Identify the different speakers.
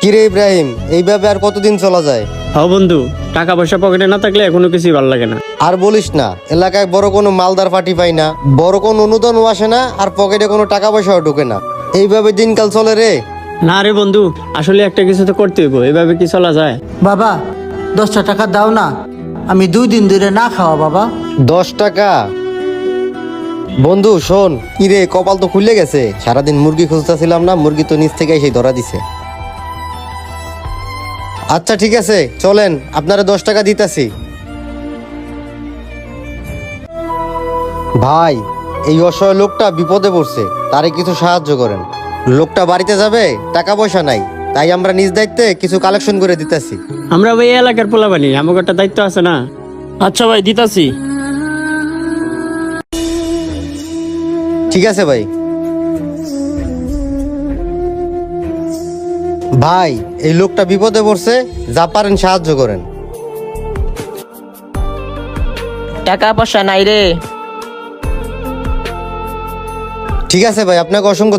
Speaker 1: কিরে ইব্রাহিম, এইভাবে আর কতদিন চলা যায়?
Speaker 2: হ্যাঁ বন্ধু, টাকা পয়সা পকেটে না থাকলে কোনো কিছুই ভালো লাগে না।
Speaker 1: আর বলিস না, এলাকায় বড় কোনো মালদার পার্টি পাই না, বড় কোনো অনুদানও আসে না, আর পকেটে কোনো টাকা পয়সাও ঢোকে না। এইভাবে দিনকাল চলে রে।
Speaker 2: না রে বন্ধু, আসলে একটা কিছু তো করতে হইব, এভাবে কি চলা যায়?
Speaker 3: বাবা 10টা টাকা দাও না, আমি 2 দিন ধরে না খাওয়া বাবা।
Speaker 1: 10 টাকা? বন্ধু শোন, কিরে কপাল তো খুলে গেছে। সারাদিন মুরগি খুঁজতেছিলাম না, মুরগি তো নিচ থেকে এসে ধরা দিছে। আচ্ছা ঠিক আছে, চলেন, আপনারা 10 টাকা দিতেছি। ভাই, এই অসহায় লোকটা বিপদে পড়ছে, তারে কিছু সাহায্য করেন। লোকটা বাড়িতে যাবে, টাকা পয়সা নাই, তাই আমরা নিজ দায়িত্বে কিছু কালেকশন করে দিতেছি।
Speaker 2: আমরা ভাই এই এলাকার পোলাপানি, আমাকে একটা দায়িত্ব আছে না?
Speaker 4: আচ্ছা ভাই, দিতাছি।
Speaker 1: ঠিক আছে ভাই। ভাই, এই লোকটা বিপদে পড়ছে, যা পারেন সাহায্য করেন।
Speaker 4: টাকা পয়সা নাই রে।
Speaker 1: ঠিক আছে ভাই, আপনাকে অসংখ্য